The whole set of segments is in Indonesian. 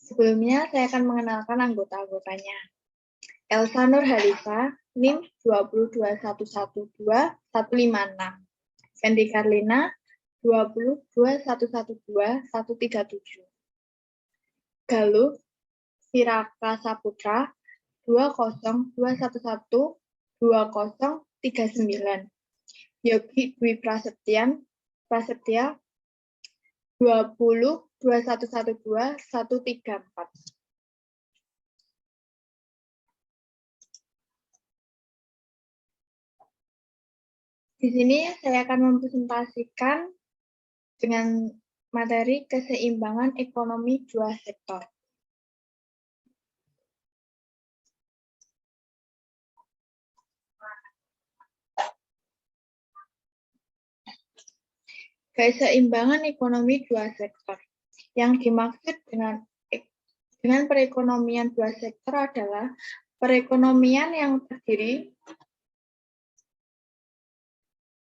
Sebelumnya, saya akan mengenalkan anggota-anggotanya. Elsa Nurhalisa, NIM 22112-156. Fendi Karlina, 20112-137. Galuh Siraka Saputra, 20211-2039. Yogi Dwi Prasetya, 202112-134. Di sini saya akan mempresentasikan dengan materi keseimbangan ekonomi dua sektor. Keseimbangan ekonomi dua sektor. Yang dimaksud dengan perekonomian dua sektor adalah perekonomian yang terdiri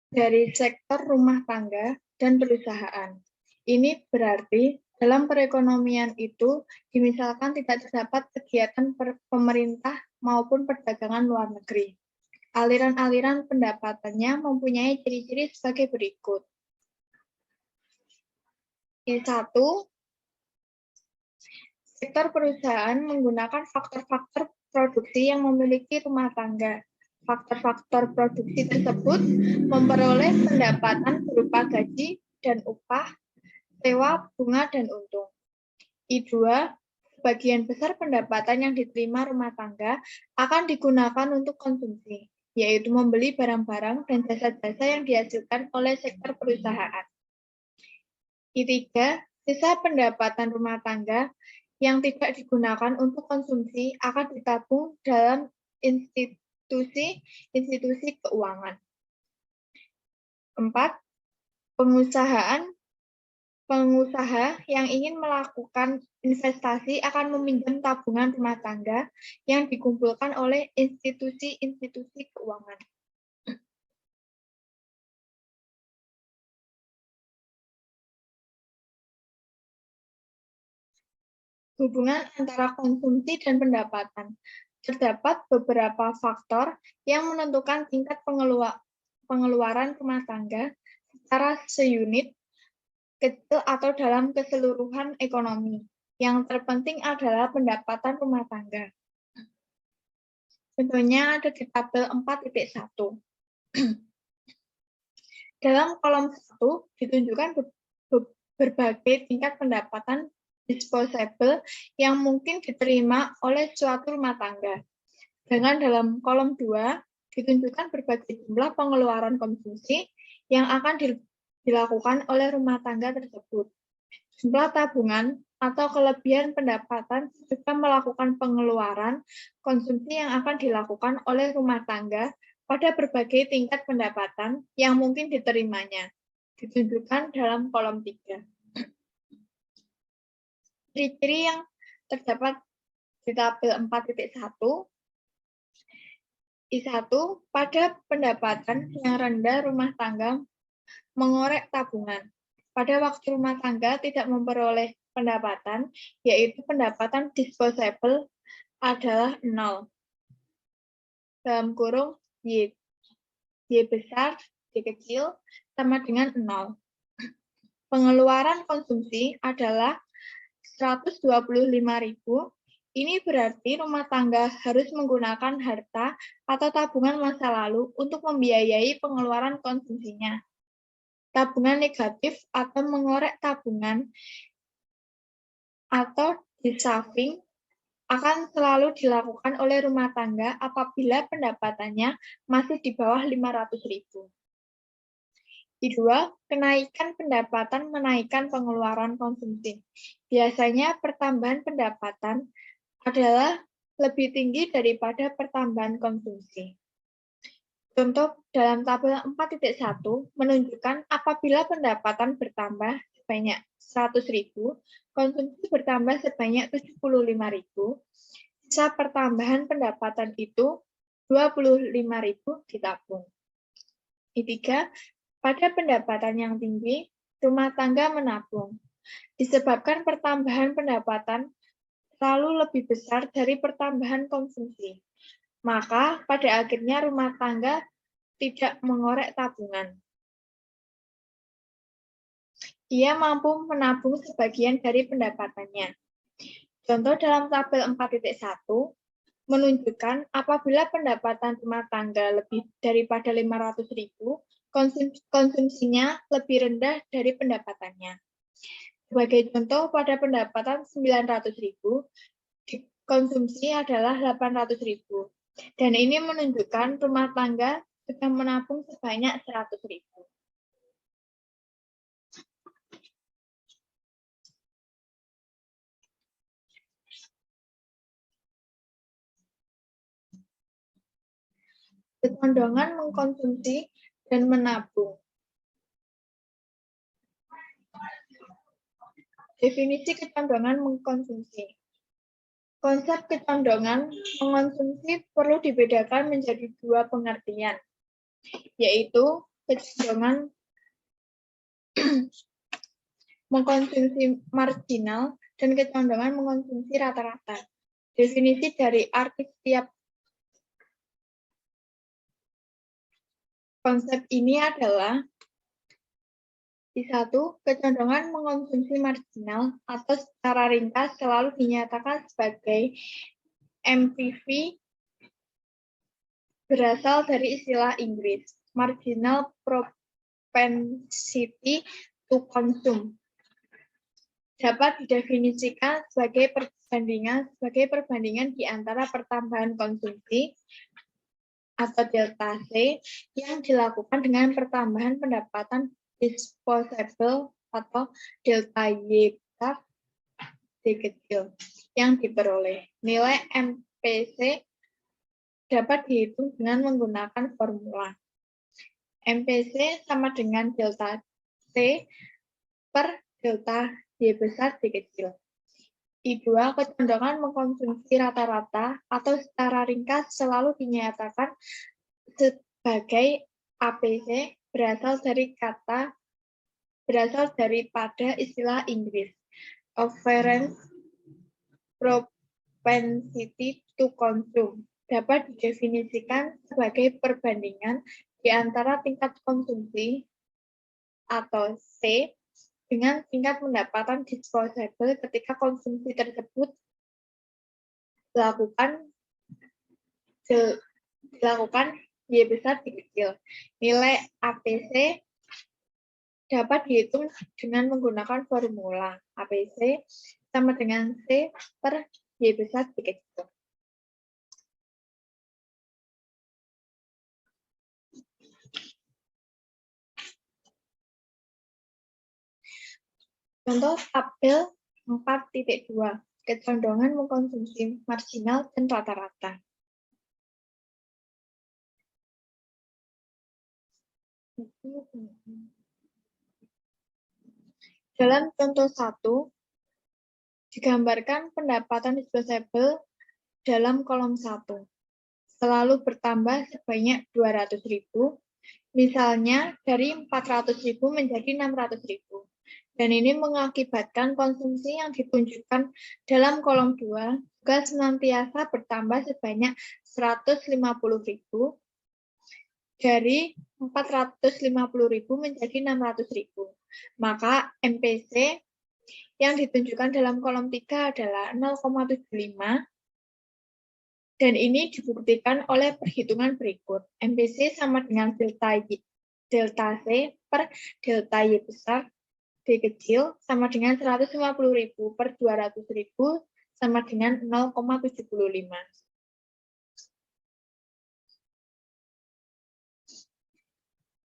dari sektor rumah tangga dan perusahaan. Ini berarti dalam perekonomian itu dimisalkan tidak terdapat kegiatan pemerintah maupun perdagangan luar negeri. Aliran-aliran pendapatannya mempunyai ciri-ciri sebagai berikut. I1, sektor perusahaan menggunakan faktor-faktor produksi yang memiliki rumah tangga. Faktor-faktor produksi tersebut memperoleh pendapatan berupa gaji dan upah, sewa, bunga, dan untung. I2, sebagian besar pendapatan yang diterima rumah tangga akan digunakan untuk konsumsi, yaitu membeli barang-barang dan jasa-jasa yang dihasilkan oleh sektor perusahaan. I3, sisa pendapatan rumah tangga yang tidak digunakan untuk konsumsi akan ditabung dalam institusi keuangan. 4, pengusaha yang ingin melakukan investasi akan meminjam tabungan rumah tangga yang dikumpulkan oleh institusi keuangan. Hubungan antara konsumsi dan pendapatan. Terdapat beberapa faktor yang menentukan tingkat pengeluaran rumah tangga secara seunit, kecil atau dalam keseluruhan ekonomi. Yang terpenting adalah pendapatan rumah tangga. Contohnya ada di tabel 4.1. Dalam kolom 1 ditunjukkan berbagai tingkat pendapatan disposable yang mungkin diterima oleh suatu rumah tangga. Dengan dalam kolom 2 ditunjukkan berbagai jumlah pengeluaran konsumsi yang akan dilakukan oleh rumah tangga tersebut. Jumlah tabungan atau kelebihan pendapatan juga melakukan pengeluaran konsumsi yang akan dilakukan oleh rumah tangga pada berbagai tingkat pendapatan yang mungkin diterimanya. Ditunjukkan dalam kolom 3. Ciri-ciri yang terdapat di tabel 4.1. I1, pada pendapatan yang rendah rumah tangga mengorek tabungan. Pada waktu rumah tangga tidak memperoleh pendapatan, yaitu pendapatan disposable adalah 0. Dalam kurung Y besar, Y kecil, sama dengan 0. Pengeluaran konsumsi adalah 125.000. Ini berarti rumah tangga harus menggunakan harta atau tabungan masa lalu untuk membiayai pengeluaran konsumsinya. Tabungan negatif atau mengorek tabungan atau de-saving akan selalu dilakukan oleh rumah tangga apabila pendapatannya masih di bawah 500.000. I2, kenaikan pendapatan menaikkan pengeluaran konsumsi. Biasanya pertambahan pendapatan adalah lebih tinggi daripada pertambahan konsumsi. Contoh dalam tabel 4.1 menunjukkan apabila pendapatan bertambah sebanyak 100.000, konsumsi bertambah sebanyak 75.000, sisa pertambahan pendapatan itu 25.000 ditabung. I3, pada pendapatan yang tinggi, rumah tangga menabung. Disebabkan pertambahan pendapatan, selalu lebih besar dari pertambahan konsumsi. Maka pada akhirnya rumah tangga tidak mengorek tabungan. Ia mampu menabung sebagian dari pendapatannya. Contoh dalam tabel 4.1 menunjukkan apabila pendapatan rumah tangga lebih daripada 500.000, konsumsinya lebih rendah dari pendapatannya. Sebagai contoh, pada pendapatan 900.000, konsumsi adalah 800.000. Dan ini menunjukkan rumah tangga sedang menabung sebanyak 100.000. Kecondongan mengkonsumsi dan menabung. Definisi kecondongan mengkonsumsi. Konsep kecondongan mengkonsumsi perlu dibedakan menjadi dua pengertian, yaitu kecondongan mengkonsumsi marginal dan kecondongan mengkonsumsi rata-rata. Definisi dari arti setiap konsep ini adalah I1, kecondongan mengkonsumsi marginal atau secara ringkas selalu dinyatakan sebagai MPV berasal dari istilah Inggris, marginal propensity to consume. Dapat didefinisikan sebagai perbandingan di antara pertambahan konsumsi atau delta C yang dilakukan dengan pertambahan pendapatan disposable atau delta Y besar D kecil yang diperoleh. Nilai MPC dapat dihitung dengan menggunakan formula. MPC sama dengan delta C per delta Y besar D kecil. I2, kecondongan mengkonsumsi rata-rata atau secara ringkas selalu dinyatakan sebagai APC berasal daripada istilah Inggris, Average Propensity to Consume. Dapat didefinisikan sebagai perbandingan di antara tingkat konsumsi atau C dengan tingkat pendapatan disposable ketika konsumsi tersebut dilakukan Y besar D kecil. Nilai APC dapat dihitung dengan menggunakan formula APC sama dengan C per Y besar D kecil. Contoh tabel 4.2, kecondongan mengkonsumsi marginal dan rata-rata. Dalam contoh 1, digambarkan pendapatan disposable dalam kolom 1. Selalu bertambah sebanyak 200.000, misalnya dari 400.000 menjadi 600.000. Dan ini mengakibatkan konsumsi yang ditunjukkan dalam kolom 2 juga senantiasa bertambah sebanyak 150.000 dari 450.000 menjadi 600.000. Maka MPC yang ditunjukkan dalam kolom 3 adalah 0,75 dan ini dibuktikan oleh perhitungan berikut. MPC sama dengan delta C per delta Y besar D kecil sama dengan 150.000 per 200.000 sama dengan 0,75.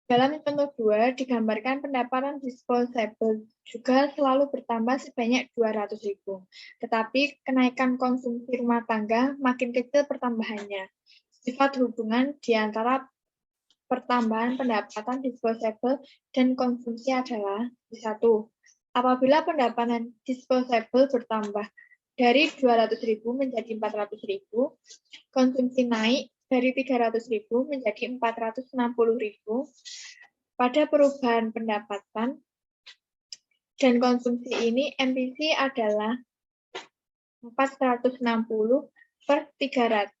Dalam contoh 2, digambarkan pendapatan disposable juga selalu bertambah sebanyak 200.000. Tetapi kenaikan konsumsi rumah tangga makin kecil pertambahannya. Sifat hubungan di antara pertambahan pendapatan disposable dan konsumsi adalah 1. Apabila pendapatan disposable bertambah dari 200.000 menjadi 400.000, konsumsi naik dari 300.000 menjadi 460.000. Pada perubahan pendapatan dan konsumsi ini, MPC adalah 460 per 300.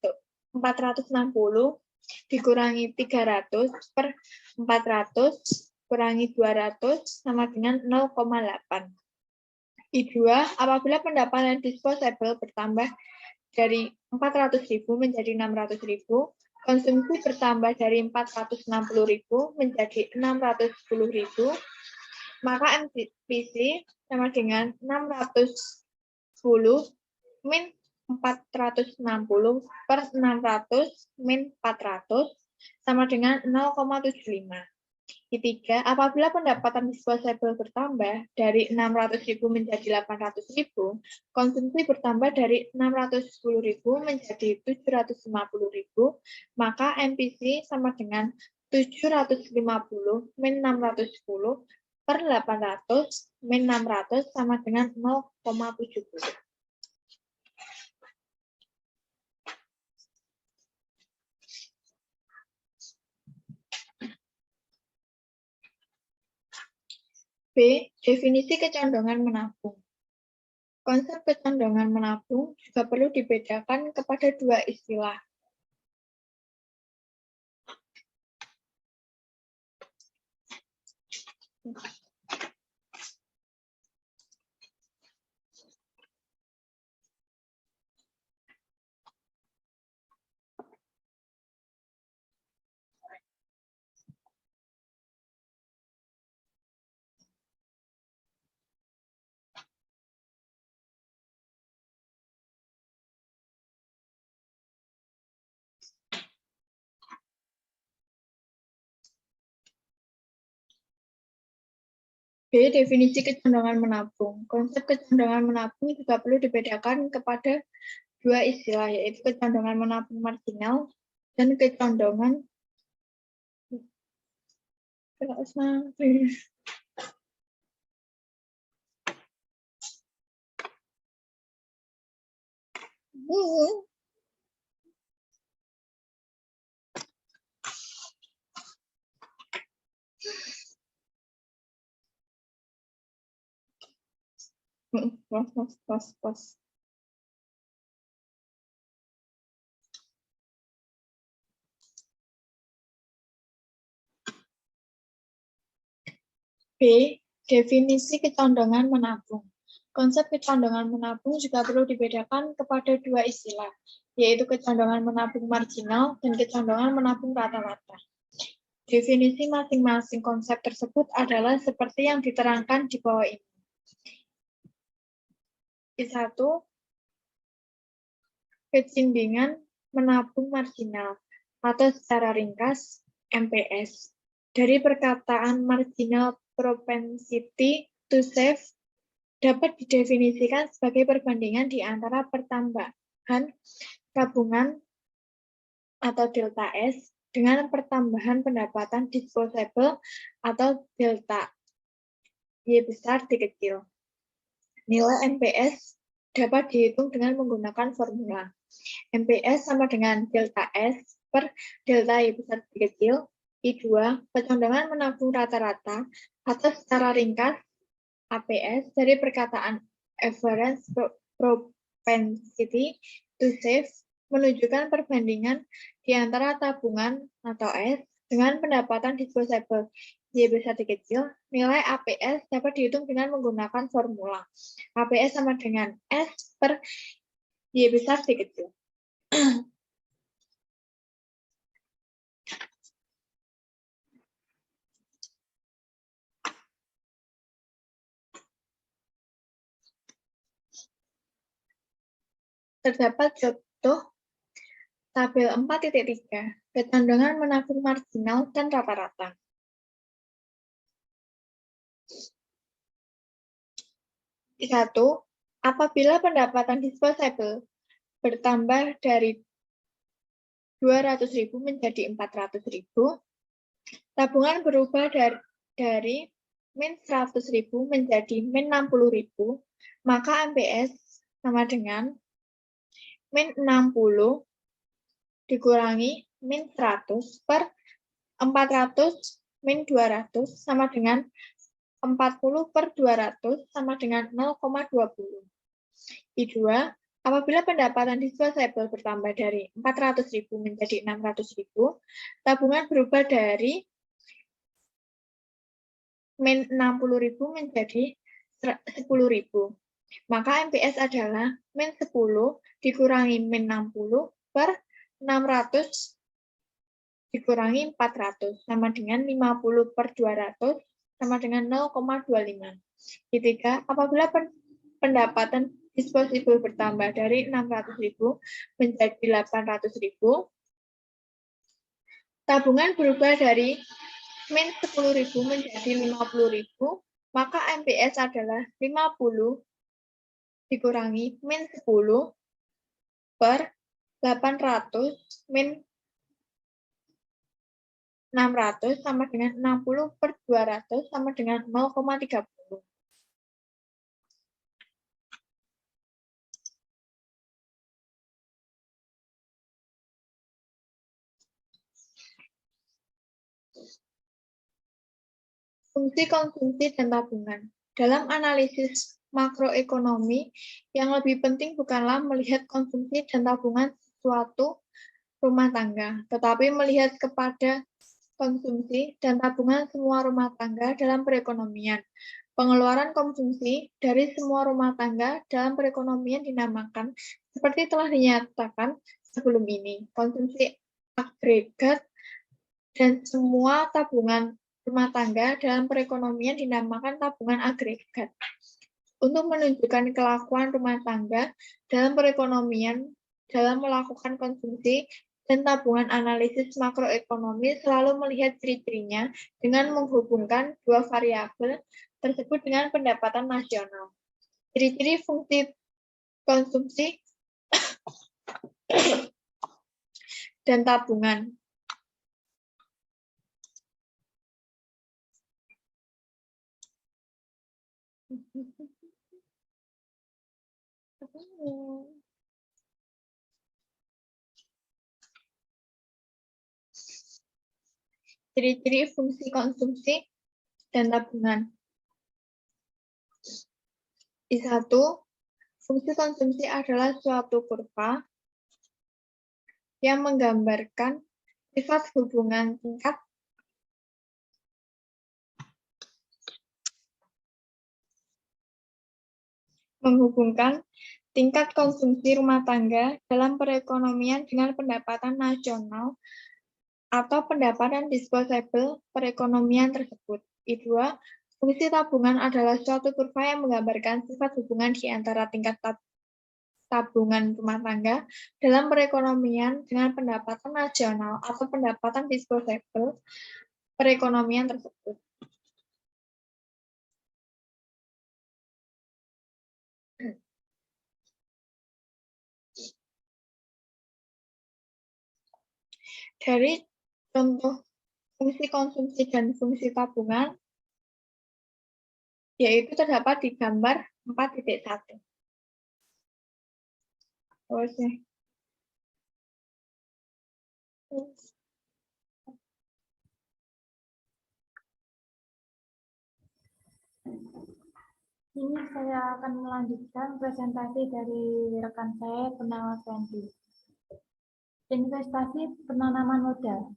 460 dikurangi 300 per 400 kurangi 200 sama dengan 0,8. I2, apabila pendapatan disposable bertambah dari 400.000 menjadi 600.000, konsumsi bertambah dari 460.000 menjadi 610.000, maka MPC sama dengan 610 min 460 per 600 min 400 sama dengan 0,75. I3, apabila pendapatan disposable bertambah dari 600.000 menjadi 800.000, konsumsi bertambah dari 610.000 menjadi 750.000, maka MPC sama dengan 750 min 610 per 800 min 600 sama dengan 0,70. B. Definisi kecondongan menabung. Konsep kecondongan menabung juga perlu dibedakan kepada dua istilah. B. Definisi kecondongan menabung. Konsep kecondongan menabung juga perlu dibedakan kepada dua istilah, yaitu kecondongan menabung marginal dan kecondongan pas. B. Definisi kecondongan menabung. Konsep kecondongan menabung juga perlu dibedakan kepada dua istilah, yaitu kecondongan menabung marginal dan kecondongan menabung rata-rata. Definisi masing-masing konsep tersebut adalah seperti yang diterangkan di bawah ini. I1, kecindingan menabung marginal, atau secara ringkas, MPS. Dari perkataan marginal propensity to save dapat didefinisikan sebagai perbandingan di antara pertambahan tabungan atau delta S dengan pertambahan pendapatan disposable atau delta Y besar D kecil. Nilai MPS dapat dihitung dengan menggunakan formula. MPS sama dengan delta S per delta Y besar D kecil. I2, kecondongan menabung rata-rata atau secara ringkas APS dari perkataan average propensity to save menunjukkan perbandingan di antara tabungan atau S dengan pendapatan disposable Y besar D kecil. Nilai APS dapat dihitung dengan menggunakan formula. APS sama dengan S per Y besar D kecil. Terdapat contoh tabel 4.3, kecondongan menabung marginal dan rata-rata. Satu, apabila pendapatan disposable bertambah dari 200.000 menjadi 400.000, tabungan berubah dari min 100.000 menjadi min 60.000, maka MPS sama dengan min 60 dikurangi min 100 per 400 min 200 sama dengan 40 per 200 sama dengan 0,20. I2, Apabila pendapatan disposable bertambah dari 400.000 menjadi 600.000, tabungan berubah dari min 60.000 menjadi 10.000. Maka MPS adalah min 10 dikurangi min 60 per 600 dikurangi 400 sama dengan 50 per 200 sama dengan 0,25. Ketiga, apabila pendapatan disposable bertambah dari 600.000 menjadi 800.000, tabungan berubah dari min 10.000 menjadi 50.000, maka MPS adalah 50 dikurangi min 10 per 800 min 600 sama dengan 60 per 200 sama dengan 0,30. Fungsi konsumsi dan tabungan. Dalam analisis makroekonomi, yang lebih penting bukanlah melihat konsumsi dan tabungan suatu rumah tangga, tetapi melihat kepada konsumsi dan tabungan semua rumah tangga dalam perekonomian. Pengeluaran konsumsi dari semua rumah tangga dalam perekonomian dinamakan, seperti telah dinyatakan sebelum ini, konsumsi agregat, dan semua tabungan rumah tangga dalam perekonomian dinamakan tabungan agregat. Untuk menunjukkan kelakuan rumah tangga dalam perekonomian dalam melakukan konsumsi dan tabungan, analisis makroekonomi selalu melihat ciri-cirinya dengan menghubungkan dua variabel tersebut dengan pendapatan nasional. Ciri-ciri fungsi konsumsi dan tabungan. Ciri-ciri fungsi konsumsi dan tabungan. I1, fungsi konsumsi adalah suatu kurva yang menggambarkan sifat hubungan tingkat menghubungkan tingkat konsumsi rumah tangga dalam perekonomian dengan pendapatan nasional atau pendapatan disposable perekonomian tersebut. I2, fungsi tabungan adalah suatu kurva yang menggambarkan sifat hubungan di antara tingkat tabungan rumah tangga dalam perekonomian dengan pendapatan nasional atau pendapatan disposable perekonomian tersebut. Dari contoh fungsi konsumsi dan fungsi tabungan, yaitu terdapat di gambar 4.1. Oke. Ini saya akan melanjutkan presentasi dari rekan saya, Purnama Fendi. Investasi penanaman modal.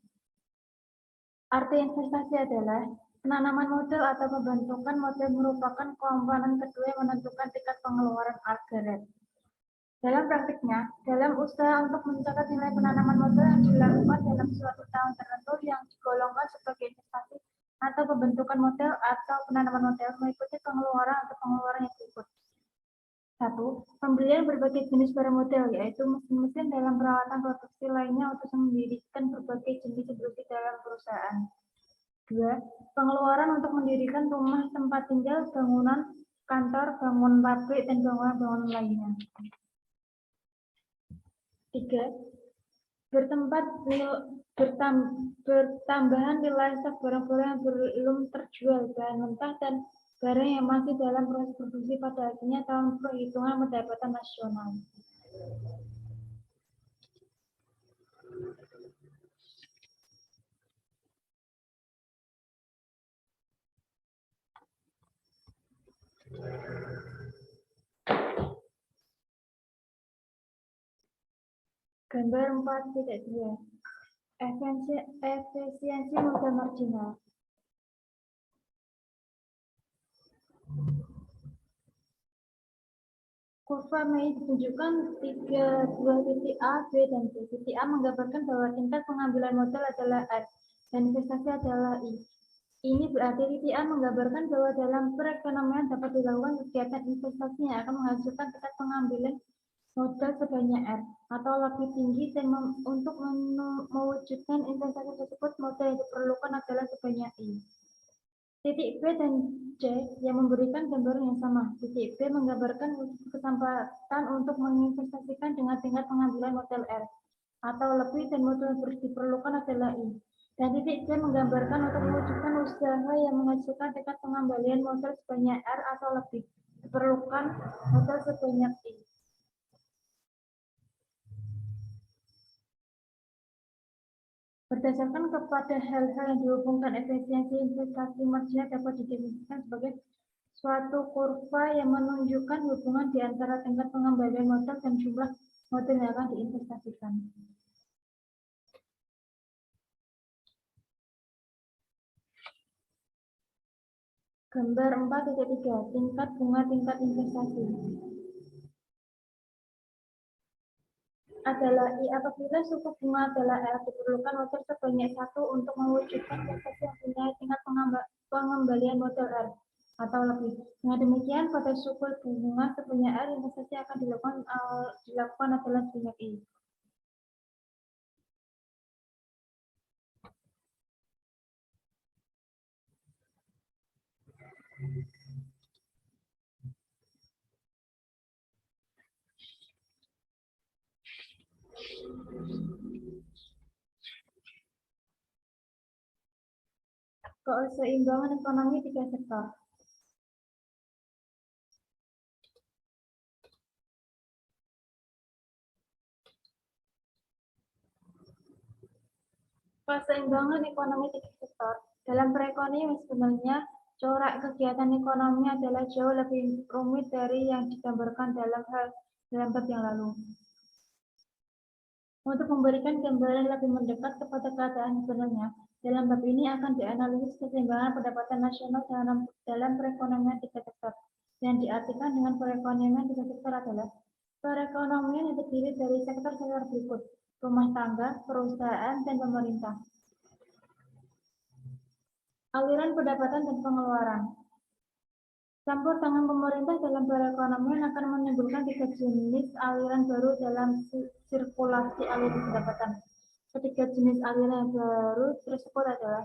Arti investasi adalah penanaman modal atau pembentukan modal merupakan komponen kedua yang menentukan tingkat pengeluaran agregat. Dalam praktiknya, dalam usaha untuk mencatat nilai penanaman modal yang dilakukan dalam suatu tahun tertentu yang digolongkan sebagai investasi atau pembentukan modal atau penanaman modal mengikuti pengeluaran atau pengeluaran yang berikut. 1. Pembelian berbagai jenis barang modal, yaitu mesin-mesin dalam peralatan produksi lainnya untuk mendirikan berbagai jenis produksi dalam perusahaan. 2. Pengeluaran untuk mendirikan rumah tempat tinggal, bangunan kantor, bangunan pabrik, dan bangunan-bangunan lainnya. 3. Bertambahan nilai stok barang-barang yang belum terjual, bahan mentah, dan barang yang masih dalam proses produksi pada akhirnya tahun perhitungan pendapatan nasional. Gambar 4.2. Efisiensi modal marginal. Kurva Mei ditunjukkan dua titik A, B, dan C. Titik A menggambarkan bahwa tingkat pengambilan modal adalah R dan investasi adalah I. Ini berarti titik A menggambarkan bahwa dalam perekonomian dapat dilakukan kegiatan investasi yang akan menghasilkan tingkat pengambilan modal sebanyak R atau lebih tinggi, dan untuk mewujudkan investasi tersebut modal yang diperlukan adalah sebanyak I. Titik B dan C yang memberikan gambaran yang sama. Titik B menggambarkan kesempatan untuk menginvestasikan dengan tingkat pengambilan modal R atau lebih, dan modal yang diperlukan adalah I. Dan titik C menggambarkan untuk mewujudkan usaha yang menghasilkan tingkat pengembalian modal sebanyak R atau lebih, diperlukan modal sebanyak I. Berdasarkan kepada hal-hal yang dihubungkan, efisiensi investasi marginal dapat didefinisikan sebagai suatu kurva yang menunjukkan hubungan di antara tingkat pengembalian modal dan jumlah modal yang akan diinvestasikan. Gambar 4.3. Tingkat bunga tingkat investasi adalah I. Apabila suku bunga adalah R, diperlukan modal sebanyak 1 untuk mewujudkan investasi yang punya tingkat pengembalian modal R atau lebih. Dengan demikian, pada suku bunga sebanyak R, investasi akan dilakukan adalah sebanyak I. Keseimbangan ekonomi tiga sektor. Keseimbangan ekonomi tiga sektor. Dalam perekonomian sebenarnya, corak kegiatan ekonomi adalah jauh lebih rumit dari yang digambarkan dalam bab yang lalu. Untuk memberikan gambaran lebih mendekat kepada keadaan sebenarnya, dalam bab ini akan dianalisis keseimbangan pendapatan nasional dalam perekonomian tiga sektor. Yang diartikan dengan perekonomian tiga sektor adalah perekonomian yang terdiri dari sektor-sektor berikut: rumah tangga, perusahaan, dan pemerintah. Aliran pendapatan dan pengeluaran. Campur tangan pemerintah dalam perekonomian akan menimbulkan tiga jenis aliran baru dalam sirkulasi aliran pendapatan. Ketiga jenis aliran baru tersebut adalah: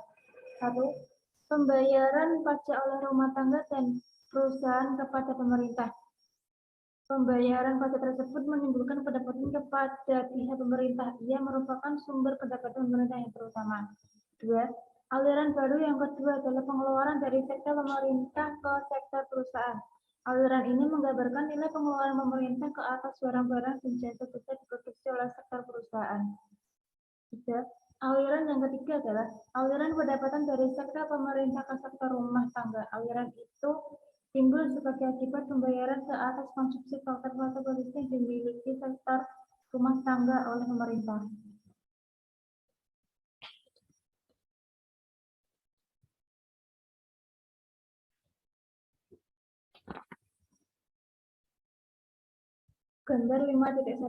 1. Pembayaran pajak oleh rumah tangga dan perusahaan kepada pemerintah. Pembayaran pajak tersebut menimbulkan pendapatan kepada pihak pemerintah. Ia merupakan sumber pendapatan pemerintah yang terutama. 2. Aliran baru yang kedua adalah pengeluaran dari sektor pemerintah ke sektor perusahaan. Aliran ini menggambarkan nilai pengeluaran pemerintah ke atas barang-barang dan jasa bisa diproduksi oleh sektor perusahaan. 3. Aliran yang ketiga adalah aliran pendapatan dari sektor pemerintah ke sektor rumah tangga. Aliran itu timbul sebagai akibat pembayaran ke atas konsumsi faktor-faktor produksi yang dimiliki sektor rumah tangga oleh pemerintah. Gambar 5.1.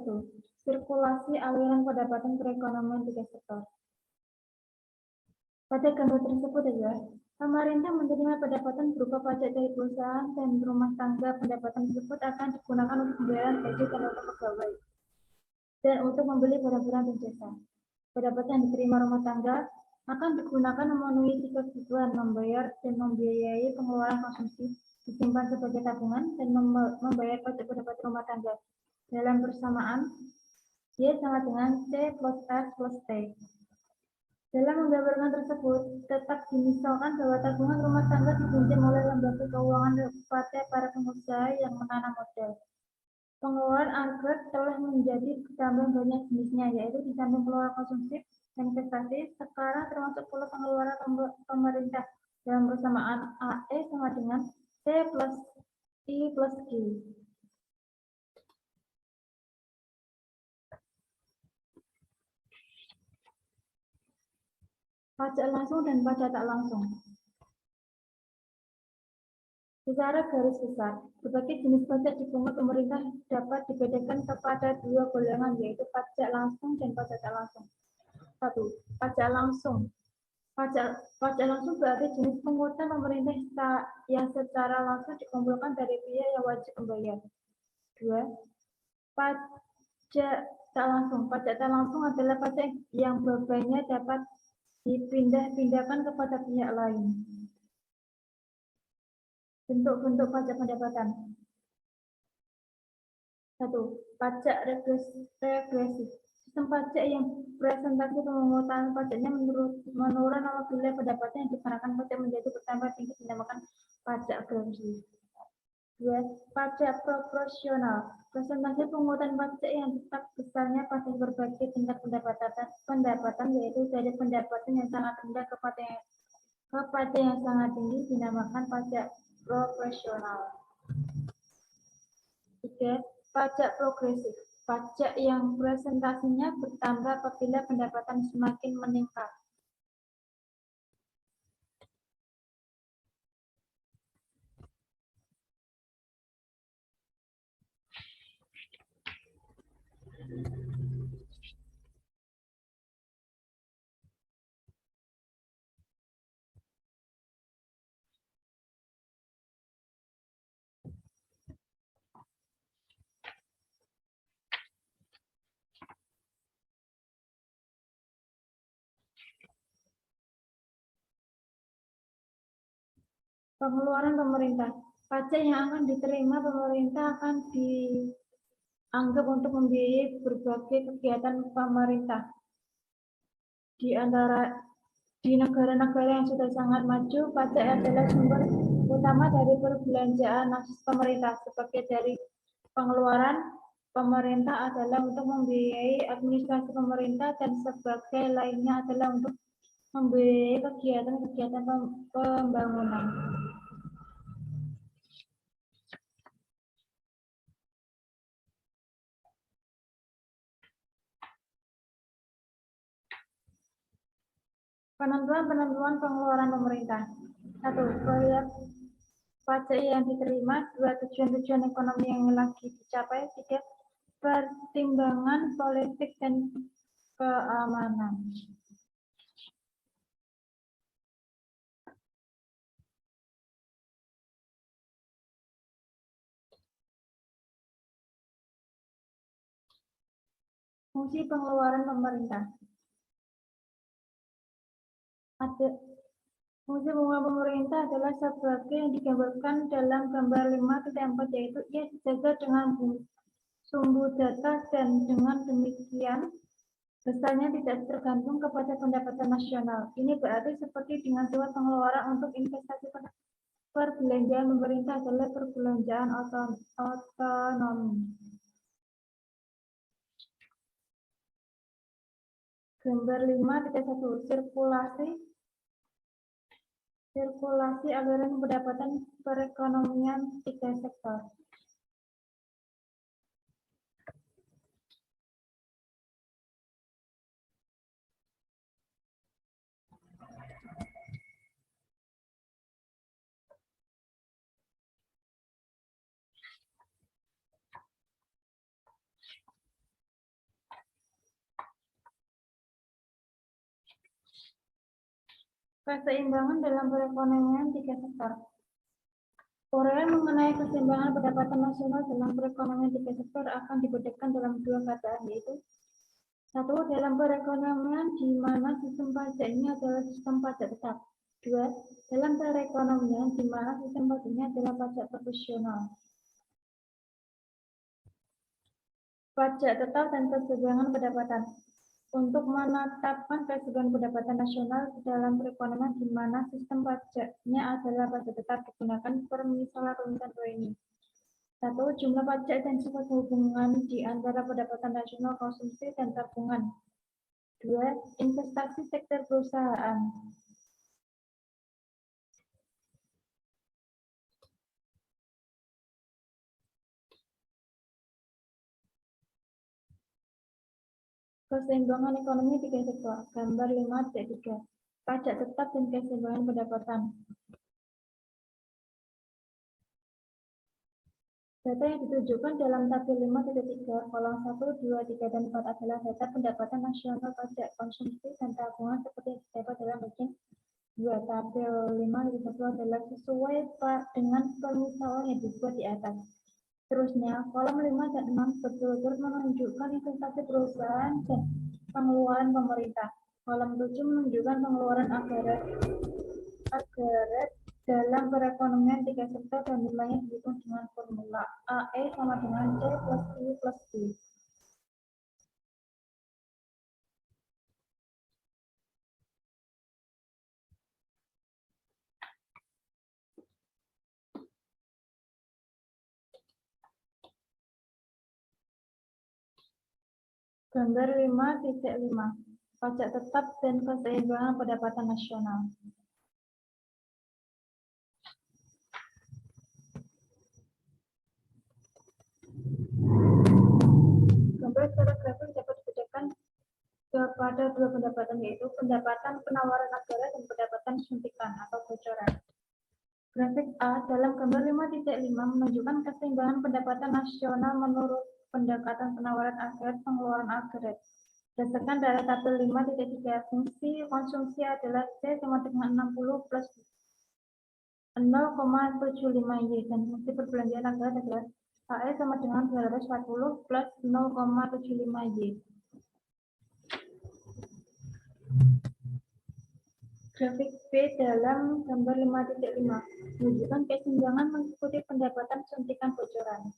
Sirkulasi aliran pendapatan perekonomian tiga sektor. Pada gambar tersebut adalah pemerintah menerima pendapatan berupa pajak dari perusahaan dan rumah tangga. Pendapatan tersebut akan digunakan untuk pembayaran gaji dan untuk pegawai dan untuk membeli barang-barang dan jasa. Pendapatan yang diterima rumah tangga akan digunakan memenuhi tiga kebutuhan: membayar dan membiayai pengeluaran konsumsi, disimpan sebagai tabungan, dan membayar pajak pendapatan rumah tangga. Dalam persamaan, Y sama dengan C plus F plus T. Dalam menggambarkan tersebut, tetap dimisalkan bahwa tabungan rumah tangga dipinjam oleh lembaga keuangan kepada para pengusaha yang menanam modal. Pengeluaran agar telah menjadi tambah banyak jenisnya, yaitu di samping pengeluaran konsumsi dan investasi, sekarang termasuk pula pengeluaran pemerintah. Dalam persamaan, AE sama dengan C plus I plus G. Pajak langsung dan pajak tak langsung. Secara garis besar, berbagai jenis pajak dipungut pemerintah dapat dibedakan kepada dua golongan, yaitu pajak langsung dan pajak tak langsung. 1. Pajak langsung. Pajak langsung berarti jenis pungutan pemerintah yang secara langsung dikumpulkan dari pihak yang wajib membayar. 2. Pajak tak langsung. Pajak tak langsung adalah pajak yang bebannya dapat dipindah-pindahkan kepada pihak lain. Bentuk-bentuk pajak pendapatan. 1. Pajak regresif. Sistem pajak yang presentasi pemungutan pajaknya menurun apabila pendapatan yang dikenakan pajak menjadi bertambah tinggi dinamakan pajak progresif. 2. Pajak proporsional. Presentasi pemungutan pajak yang tetap besarnya pada berbagai tingkat pendapatan yaitu dari pendapatan yang sangat rendah kepada yang sangat tinggi dinamakan pajak proporsional. 3. Pajak progresif. Pajak yang presentasinya bertambah apabila pendapatan semakin meningkat. Pengeluaran pemerintah. Pajak yang akan diterima pemerintah akan dianggap untuk membiayai berbagai kegiatan pemerintah. Di negara-negara yang sudah sangat maju, pajak adalah sumber utama dari perbelanjaan pemerintah. Sebagai dari pengeluaran pemerintah adalah untuk membiayai administrasi pemerintah dan sebagai lainnya adalah untuk membiayai kegiatan-kegiatan pembangunan. Penentuan pengeluaran pemerintah. 1. Proyek pajak yang diterima. 2. Tujuan-tujuan ekonomi yang lagi dicapai. 3. Pertimbangan politik dan keamanan. Fungsi pengeluaran pemerintah. Fungsi pengeluaran pemerintah adalah sebagai yang digambarkan dalam gambar 5.4, yaitu ia dijaga dengan sumbu data dan dengan demikian besarnya tidak tergantung kepada pendapatan nasional. Ini berarti seperti dengan surat pengeluaran untuk investasi perbelanjaan pemerintah adalah perbelanjaan otonomi. Gambar 5.1 sirkulasi aliran pendapatan perekonomian 3 sektor. Keseimbangan dalam perekonomian 3 sektor. Uraian mengenai keseimbangan pendapatan nasional dalam perekonomian 3 sektor akan dibedakan dalam 2 keadaan, yaitu 1. Dalam perekonomian di mana sistem pajaknya adalah sistem pajak tetap. 2. Dalam perekonomian di mana sistem pajaknya adalah pajak proporsional. Pajak tetap dan keseimbangan pendapatan. Untuk menetapkan keseimbangan pendapatan nasional dalam perekonomian di mana sistem pajaknya adalah pajak tetap digunakan permisalan runutan ini. 1. Jumlah pajak dan sifat hubungan di antara pendapatan nasional konsumsi dan tabungan. 2. Investasi sektor perusahaan. Keseimbangan ekonomi 3 sektor. Gambar 5.3. pajak tetap dan keseimbangan pendapatan. Data yang ditunjukkan dalam tabel 5.3, kolom 1, 2, 3, dan 4 adalah data pendapatan nasional pajak konsumsi dan tabungan seperti yang terdapat dalam bagian 2. Tabel 5.1 adalah sesuai dengan pemisalan yang dibuat di atas. Terusnya, kolom 5 dan 6 betul-betul menunjukkan investasi perusahaan dan pengeluaran pemerintah. Kolom 7 menunjukkan pengeluaran anggaran dalam perekonomian 3 sektor dan nilainya dihitung dengan formula AE sama dengan C plus I plus B. Gambar 5.5, pajak tetap dan keseimbangan pendapatan nasional. Gambar secara grafik dapat dibedakan kepada dua pendapatan, yaitu pendapatan penawaran negara dan pendapatan suntikan atau bocoran. Grafik A dalam gambar 5.5 menunjukkan keseimbangan pendapatan nasional menurut pendekatan penawaran agregat pengeluaran agregat. Berdasarkan dari tabel 5.3, fungsi konsumsi adalah C sama dengan 60 plus 0,75 Y dan fungsi perbelanjaan agregat adalah AE sama dengan 240 plus 0,75 Y. Grafik B dalam gambar 5.5 menunjukkan keseimbangan mengikuti pendapatan suntikan bocoran.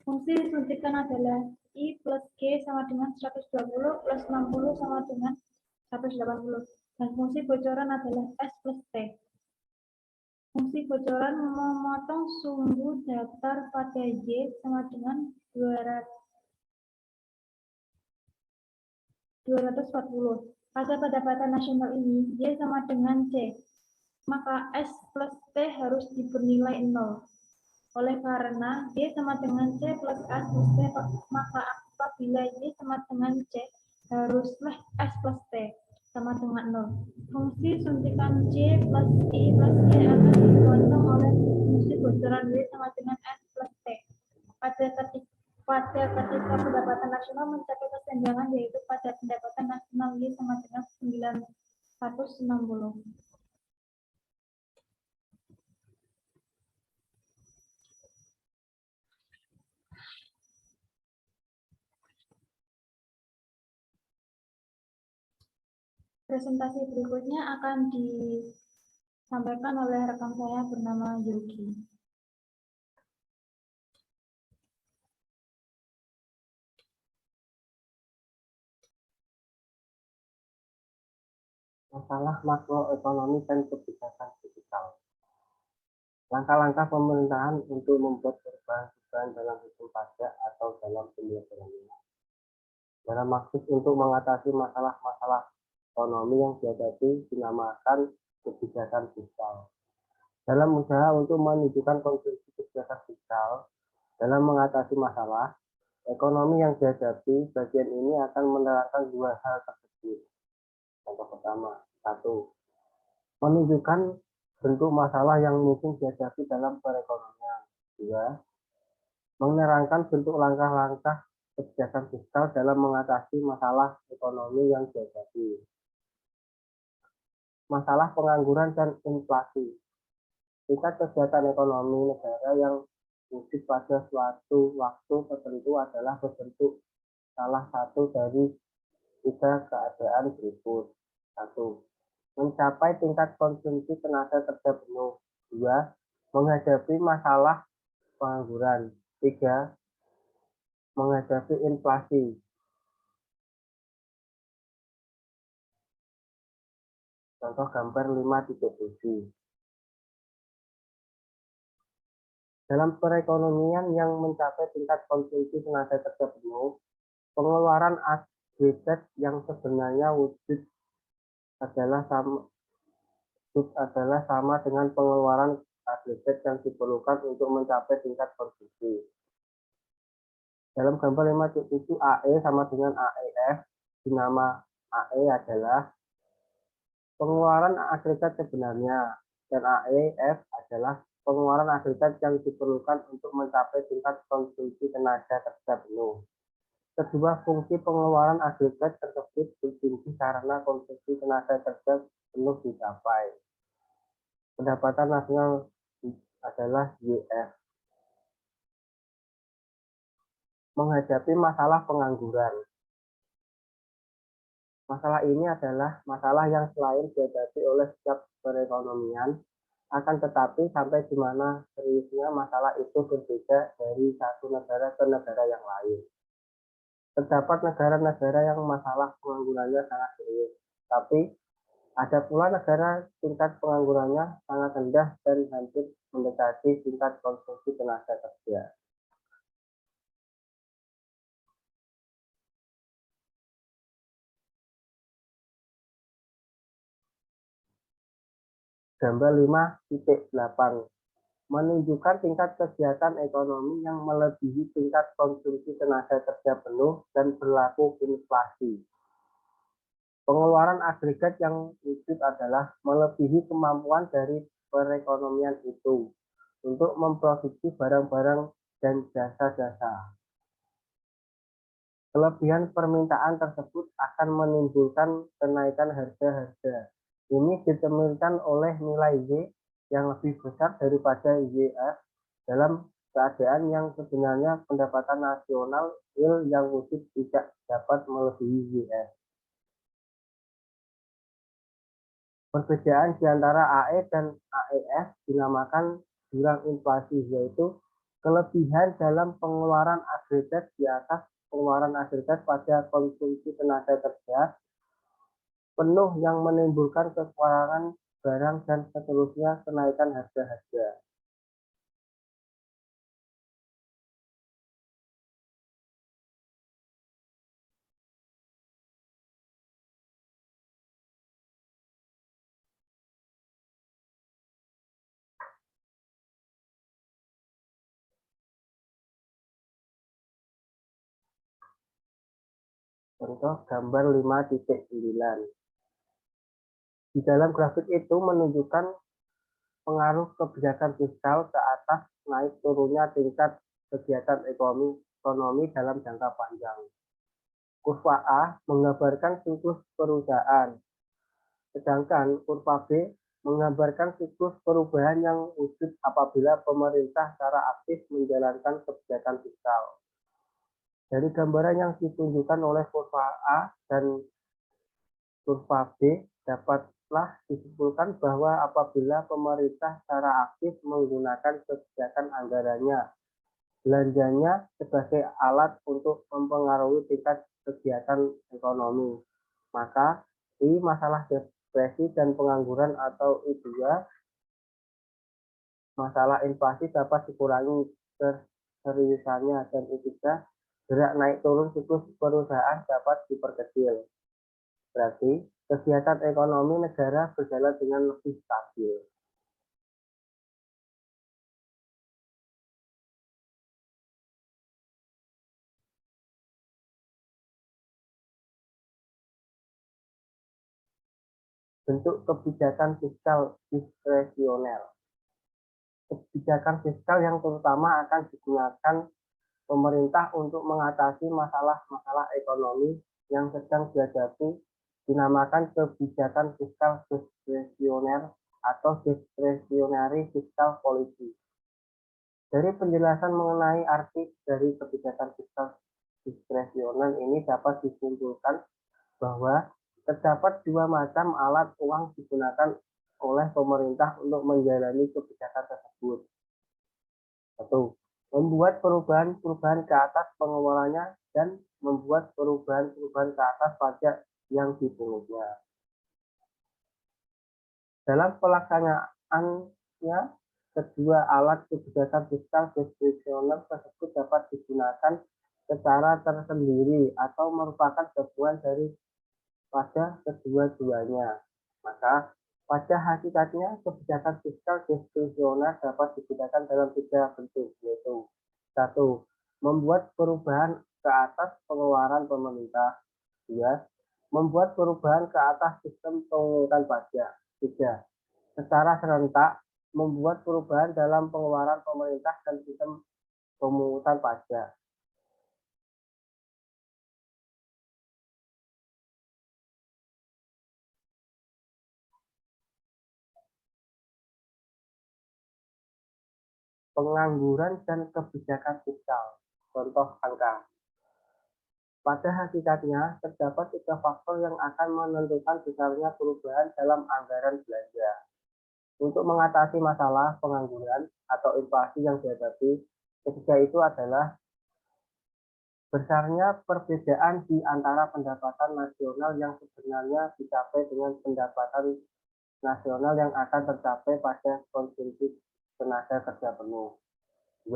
Fungsi suntikan adalah I plus G sama dengan 120 plus 60 sama dengan 180 dan fungsi bocoran adalah S plus T. Fungsi bocoran memotong sumbu datar pada Y sama dengan 240. Pada pendapatan nasional ini, Y sama dengan C, maka S plus T harus bernilai 0. Oleh karena Y sama dengan C plus S plus T, maka apabila Y sama dengan C, haruslah S plus T sama dengan 0. Fungsi suntikan C plus I plus Y akan dipotong oleh fungsi bocoran Y sama dengan S plus T. Pada ketika pendapatan nasional mencapai keseimbangan, yaitu pada pendapatan nasional Y sama dengan 960. Presentasi berikutnya akan disampaikan oleh rekan saya bernama Yogi. Masalah makroekonomi dan kebijakan fiskal. Langkah-langkah pemerintahan untuk membuat perubahan dalam sistem pajak atau dalam pembiayaannya. Dalam maksud untuk mengatasi masalah-masalah ekonomi yang dihadapi dinamakan kebijakan fiskal. Dalam usaha untuk menunjukkan konsumsi kebijakan fiskal dalam mengatasi masalah ekonomi yang dihadapi, bagian ini akan menerapkan dua hal tersebut. Contoh pertama, 1. Menunjukkan bentuk masalah yang mungkin dihadapi dalam perekonomian. 2. Menerangkan bentuk langkah-langkah kebijakan fiskal dalam mengatasi masalah ekonomi yang dihadapi. Masalah pengangguran dan inflasi. Tingkat kegiatan ekonomi negara yang wujud pada suatu waktu tertentu adalah berbentuk salah satu dari tiga keadaan berikut. 1. Mencapai tingkat konsumsi tenaga kerja penuh. 2. Menghadapi masalah pengangguran. 3. Menghadapi inflasi. Contoh gambar 5.7. Dalam perekonomian yang mencapai tingkat konsumsi tenaga kerja penuh, pengeluaran agregat yang sebenarnya wujud adalah sama dengan pengeluaran agregat yang diperlukan untuk mencapai tingkat konsumsi. Dalam gambar 5.7 AE sama dengan AEF, dinama AE adalah pengeluaran agregat sebenarnya dan AEF adalah pengeluaran agregat yang diperlukan untuk mencapai tingkat konsumsi tenaga kerja penuh. Kedua fungsi pengeluaran agregat tersebut berfungsi karena konsumsi tenaga kerja penuh dicapai. Pendapatan nasional adalah YF. Menghadapi masalah pengangguran. Masalah ini adalah masalah yang selain dihadapi oleh setiap perekonomian, akan tetapi sampai di mana seriusnya masalah itu berbeda dari satu negara ke negara yang lain. Terdapat negara-negara yang masalah penganggurannya sangat serius, tapi ada pula negara tingkat penganggurannya sangat rendah dan hampir mendekati tingkat konsumsi tenaga kerja. Gambar 5.8 menunjukkan tingkat kegiatan ekonomi yang melebihi tingkat konsumsi tenaga kerja penuh dan berlaku inflasi. Pengeluaran agregat yang wujud adalah melebihi kemampuan dari perekonomian itu untuk memproduksi barang-barang dan jasa-jasa. Kelebihan permintaan tersebut akan menimbulkan kenaikan harga-harga. Ini ditemukan oleh nilai Y yang lebih besar daripada YF dalam keadaan yang sebenarnya pendapatan nasional real yang wujud tidak dapat melebihi YF. Perbedaan di antara AE dan AEF dinamakan jurang inflasi, yaitu kelebihan dalam pengeluaran agregat di atas pengeluaran agregat pada konsumsi tenaga kerja penuh yang menimbulkan kekurangan barang dan seterusnya kenaikan harga-harga. Contoh gambar 5.9. Di dalam grafik itu menunjukkan pengaruh kebijakan fiskal ke atas naik turunnya tingkat kegiatan ekonomi dalam jangka panjang. Kurva A menggambarkan siklus perusahaan, sedangkan kurva B menggambarkan siklus perubahan yang wujud apabila pemerintah secara aktif menjalankan kebijakan fiskal. Dari gambaran yang ditunjukkan oleh kurva A dan kurva B dapatlah disimpulkan bahwa apabila pemerintah secara aktif menggunakan kebijakan anggarannya, belanjanya sebagai alat untuk mempengaruhi tingkat kegiatan ekonomi, maka I masalah depresi dan pengangguran atau I2 masalah inflasi dapat dikurangi seriusannya, dan I3 gerak naik turun siklus perusahaan dapat diperkecil. Berarti kegiatan ekonomi negara berjalan dengan lebih stabil. Bentuk kebijakan fiskal diskresioner. Kebijakan fiskal yang terutama akan digunakan pemerintah untuk mengatasi masalah-masalah ekonomi yang sedang dihadapi dinamakan kebijakan fiskal diskresioner atau discretionary fiscal policy. Dari penjelasan mengenai arti dari kebijakan fiskal diskresioner ini dapat disimpulkan bahwa terdapat dua macam alat uang digunakan oleh pemerintah untuk menjalani kebijakan tersebut. Satu, membuat perubahan-perubahan ke atas pengeluarannya dan membuat perubahan-perubahan ke atas pajak yang dipungutnya. Dalam pelaksanaannya, kedua alat kebijakan fiskal diskresioner tersebut dapat digunakan secara tersendiri atau merupakan gabungan dari pada kedua-duanya. Maka pada hakikatnya kebijakan fiskal diskresioner dapat digunakan dalam tiga bentuk, yaitu 1. membuat perubahan ke atas pengeluaran pemerintah. 2. Membuat perubahan ke atas sistem pemungutan pajak. 3. Secara serentak membuat perubahan dalam pengeluaran pemerintah dan sistem pemungutan pajak. Pengangguran dan kebijakan fiskal. Contoh angka. Pada hakikatnya, terdapat 3 faktor yang akan menentukan besarnya perubahan dalam anggaran belanja. Untuk mengatasi masalah pengangguran atau inflasi yang dihadapi, ketiga itu adalah besarnya perbedaan di antara pendapatan nasional yang sebenarnya dicapai dengan pendapatan nasional yang akan tercapai pada konsumsi tenaga kerja penuh. 2.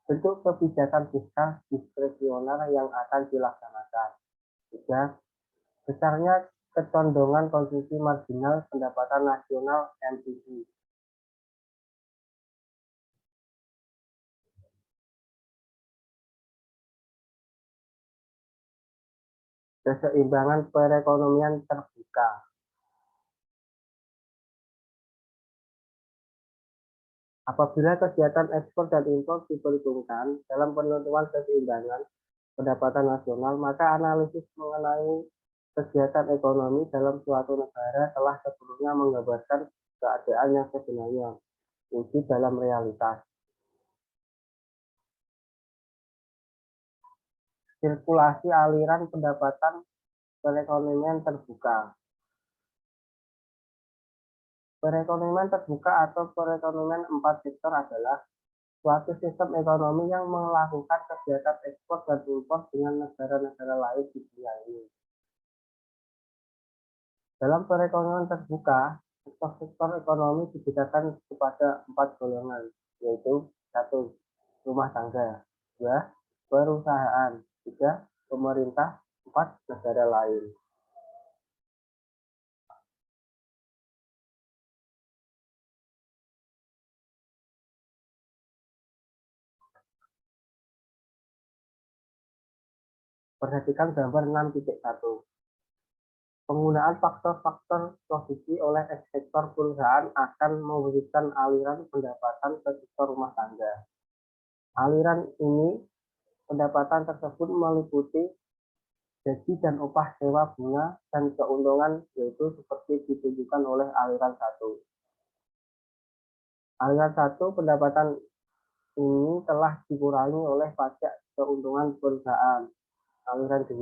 Bentuk kebijakan fiskal diskresioner yang akan dilaksanakan. 3. Besarnya kecondongan konsumsi marginal pendapatan nasional MPC. Keseimbangan perekonomian terbuka. Apabila kegiatan ekspor dan impor diperhitungkan dalam penentuan keseimbangan pendapatan nasional, maka analisis mengenai kegiatan ekonomi dalam suatu negara telah sebelumnya menggambarkan keadaan yang sebenarnya wujud dalam realitas. Sirkulasi aliran pendapatan perekonomian terbuka. Perekonomian terbuka atau perekonomian 4 sektor adalah suatu sistem ekonomi yang melakukan kegiatan ekspor dan impor dengan negara-negara lain di dunia ini. Dalam perekonomian terbuka, sektor-sektor ekonomi dibedakan kepada 4 golongan, yaitu 1. Rumah tangga, 2. Perusahaan, 3. Pemerintah, 4. Negara lain. Perhatikan gambar 6.1. Penggunaan faktor-faktor produksi oleh sektor perusahaan akan mewujudkan aliran pendapatan ke sektor rumah tangga. Aliran ini, pendapatan tersebut meliputi gaji dan upah sewa bunga dan keuntungan, yaitu seperti ditunjukkan oleh aliran 1. Aliran 1, pendapatan ini telah dikurangi oleh pajak keuntungan perusahaan. Aliran 2,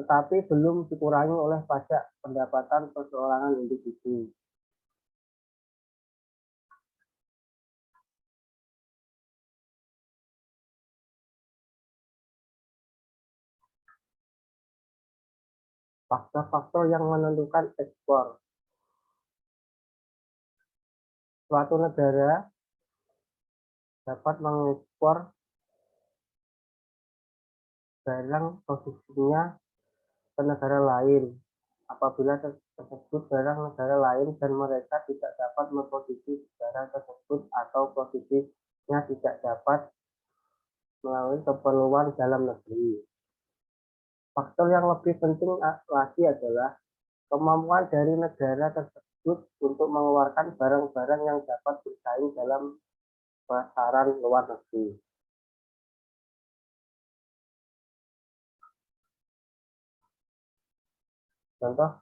tetapi belum dikurangi oleh pajak pendapatan perseorangan individu. Faktor-faktor yang menentukan ekspor. Suatu negara dapat mengekspor barang produksinya ke negara lain apabila tersebut barang negara lain dan mereka tidak dapat memproduksi barang tersebut atau produksinya tidak dapat melalui keperluan dalam negeri. Faktor yang lebih penting lagi adalah kemampuan dari negara tersebut untuk mengeluarkan barang-barang yang dapat bersaing dalam pasaran luar negeri. Contoh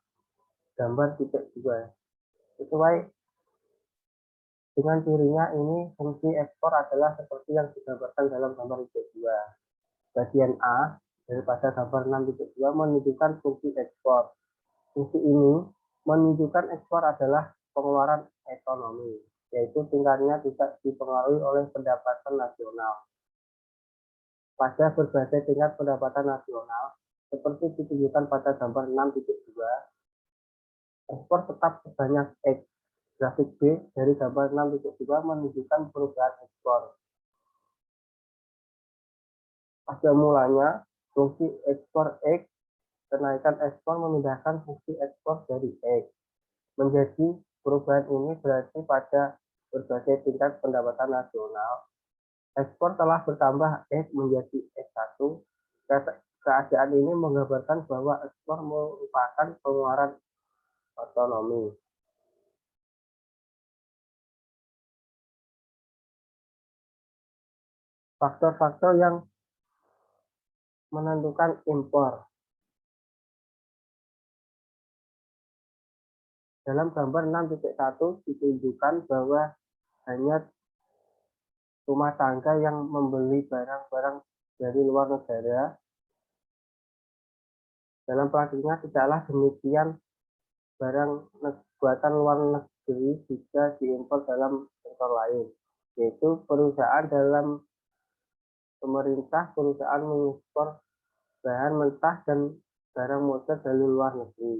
gambar titik 2. Sesuai dengan cirinya ini, fungsi ekspor adalah seperti yang digambarkan dalam gambar titik 2. Bagian A daripada gambar 6.2 menunjukkan fungsi ekspor. Fungsi ini menunjukkan ekspor adalah pengeluaran ekonomi, yaitu tingkatnya tidak dipengaruhi oleh pendapatan nasional. Pada berbagai tingkat pendapatan nasional, seperti ditunjukkan pada gambar 6.2, ekspor tetap sebanyak X. Grafik B dari gambar 6.2 menunjukkan perubahan ekspor. Pada mulanya, fungsi ekspor X, kenaikan ekspor memindahkan fungsi ekspor dari X. Menjadi perubahan ini berarti pada berbagai tingkat pendapatan nasional, Ekspor telah bertambah X menjadi X1. Keadaan ini menggambarkan bahwa ekspor merupakan pengeluaran otonomi. Faktor-faktor yang menentukan impor. Dalam gambar 6.1 ditunjukkan bahwa hanya rumah tangga yang membeli barang-barang dari luar negara. Dalam praktiknya tidaklah demikian, barang buatan luar negeri juga diimpor dalam sektor lain, yaitu perusahaan dalam pemerintah, perusahaan mengekspor bahan mentah dan barang modal dari luar negeri.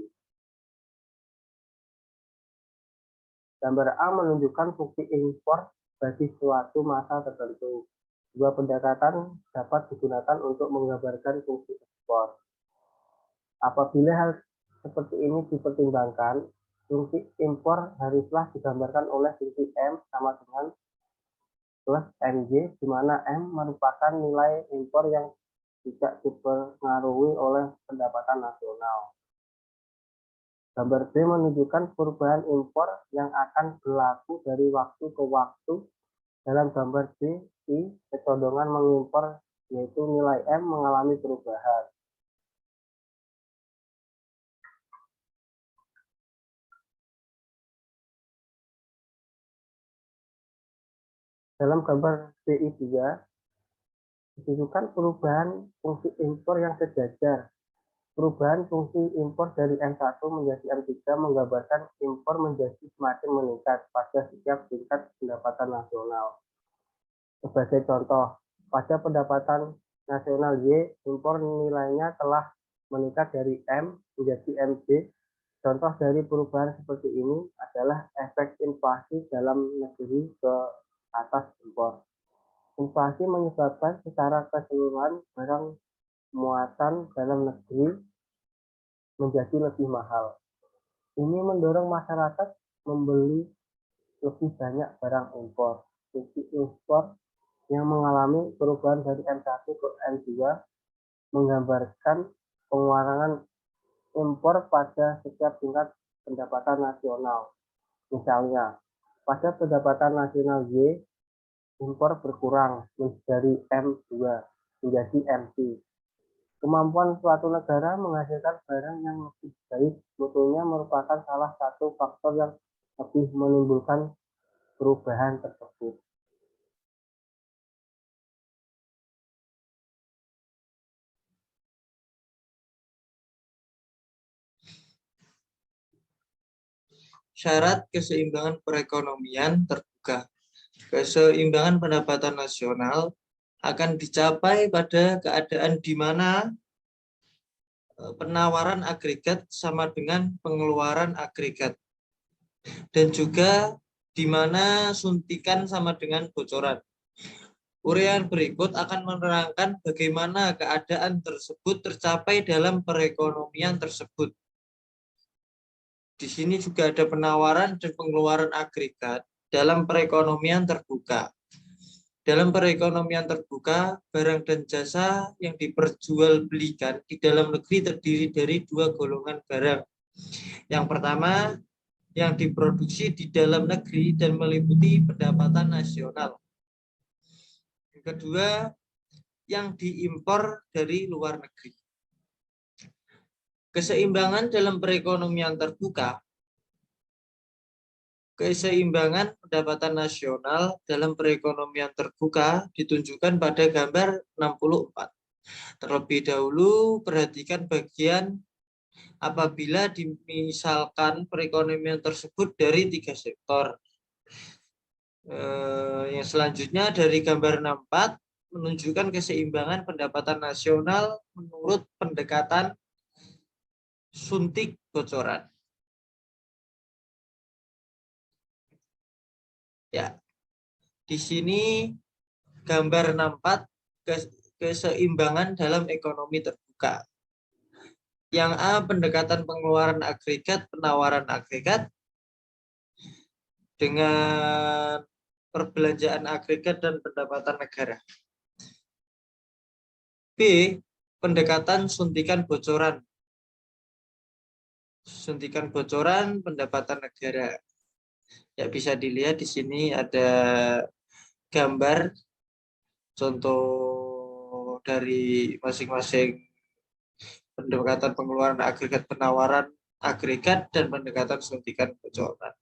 Gambar A menunjukkan fungsi impor bagi suatu masa tertentu. Dua pendekatan dapat digunakan untuk menggambarkan fungsi ekspor. Apabila hal seperti ini dipertimbangkan, fungsi impor haruslah digambarkan oleh fungsi M sama dengan plus MJ, di mana M merupakan nilai impor yang tidak dipengaruhi oleh pendapatan nasional. Gambar B menunjukkan perubahan impor yang akan berlaku dari waktu ke waktu. Dalam gambar B, kecondongan mengimpor, yaitu nilai M mengalami perubahan. Dalam gambar BI2, ditunjukkan perubahan fungsi impor yang sejajar. Perubahan fungsi impor dari M1 menjadi M3 menggambarkan impor menjadi semakin meningkat pada setiap tingkat pendapatan nasional. Sebagai contoh, pada pendapatan nasional Y, impor nilainya telah meningkat dari M menjadi MJ. Contoh dari perubahan seperti ini adalah efek inflasi dalam negeri ke atas impor. Inflasi menyebabkan secara keseluruhan barang muatan dalam negeri menjadi lebih mahal. Ini mendorong masyarakat membeli lebih banyak barang impor. Fungsi impor yang mengalami perubahan dari M1 ke M2 menggambarkan pengurangan impor pada setiap tingkat pendapatan nasional. Misalnya, pada pendapatan nasional Y, impor berkurang dari M2 menjadi M3. Kemampuan suatu negara menghasilkan barang yang lebih baik mutunya merupakan salah satu faktor yang lebih menimbulkan perubahan tersebut. Syarat keseimbangan perekonomian terbuka. Keseimbangan pendapatan nasional akan dicapai pada keadaan di mana penawaran agregat sama dengan pengeluaran agregat, dan juga di mana suntikan sama dengan bocoran. Uraian berikut akan menerangkan bagaimana keadaan tersebut tercapai dalam perekonomian tersebut. Di sini juga ada penawaran dan pengeluaran agregat dalam perekonomian terbuka. Dalam perekonomian terbuka, barang dan jasa yang diperjualbelikan di dalam negeri terdiri dari dua golongan barang. Yang pertama, yang diproduksi di dalam negeri dan meliputi pendapatan nasional. Yang kedua, yang diimpor dari luar negeri. Keseimbangan dalam perekonomian terbuka. Keseimbangan pendapatan nasional dalam perekonomian terbuka ditunjukkan pada gambar 64. Terlebih dahulu, perhatikan bagian apabila dimisalkan perekonomian tersebut dari 3 sektor. Yang selanjutnya dari gambar 64 menunjukkan keseimbangan pendapatan nasional menurut pendekatan suntik bocoran. Ya, di sini gambar 64 keseimbangan dalam ekonomi terbuka. Yang A, pendekatan pengeluaran agregat, penawaran agregat dengan perbelanjaan agregat dan pendapatan negara. B. Pendekatan suntikan bocoran. Suntikan bocoran pendapatan negara. Ya, bisa dilihat di sini ada gambar contoh dari masing-masing pendekatan pengeluaran agregat, penawaran agregat, dan pendekatan suntikan bocoran.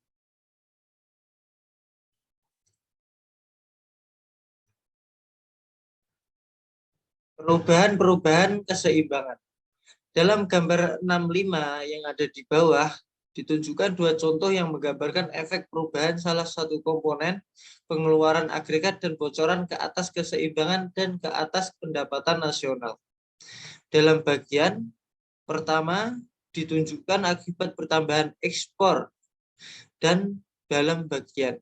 Perubahan-perubahan keseimbangan. Dalam gambar 65 yang ada di bawah, ditunjukkan dua contoh yang menggambarkan efek perubahan salah satu komponen pengeluaran agregat dan bocoran ke atas keseimbangan dan ke atas pendapatan nasional. Dalam bagian pertama, ditunjukkan akibat pertambahan ekspor, dan dalam bagian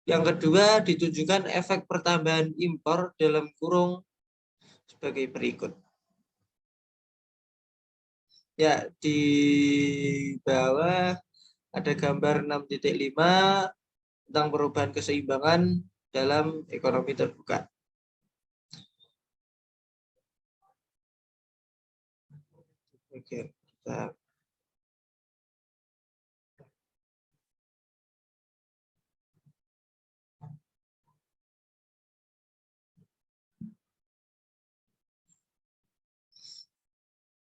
yang kedua ditunjukkan efek pertambahan impor dalam kurung sebagai berikut. Ya, di bawah ada gambar 6.5 tentang perubahan keseimbangan dalam ekonomi terbuka. Oke, kita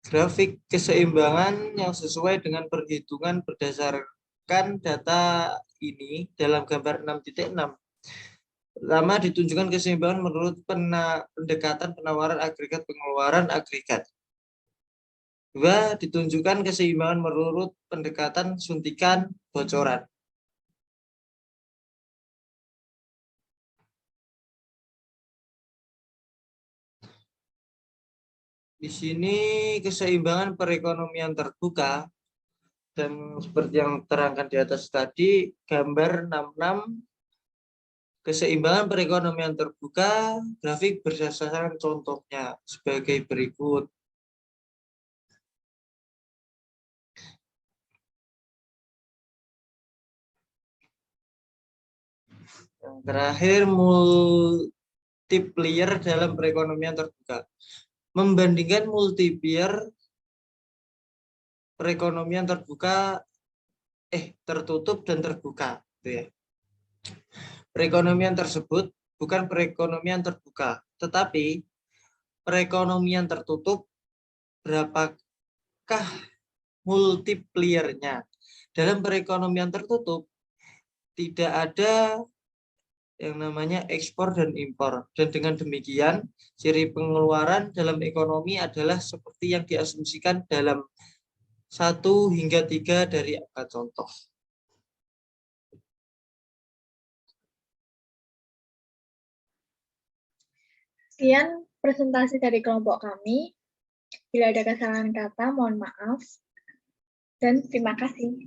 grafik keseimbangan yang sesuai dengan perhitungan berdasarkan data ini dalam gambar 6.6. Pertama, ditunjukkan keseimbangan menurut pendekatan penawaran agregat pengeluaran agregat. Dua, ditunjukkan keseimbangan menurut pendekatan suntikan bocoran. Di sini keseimbangan perekonomian terbuka, dan seperti yang terangkan di atas tadi, gambar 66, keseimbangan perekonomian terbuka, grafik berdasarkan contohnya sebagai berikut. Yang terakhir, multiplier dalam perekonomian terbuka. Membandingkan multiplier perekonomian terbuka, tertutup dan terbuka, gitu ya. Perekonomian tersebut bukan perekonomian terbuka, tetapi perekonomian tertutup. Berapakah multipliernya? Dalam perekonomian tertutup tidak ada yang namanya ekspor dan impor, dan dengan demikian ciri pengeluaran dalam ekonomi adalah seperti yang diasumsikan dalam 1 hingga 3 dari angka contoh. Sekian presentasi dari kelompok kami. Bila ada kesalahan kata, mohon maaf. Dan terima kasih.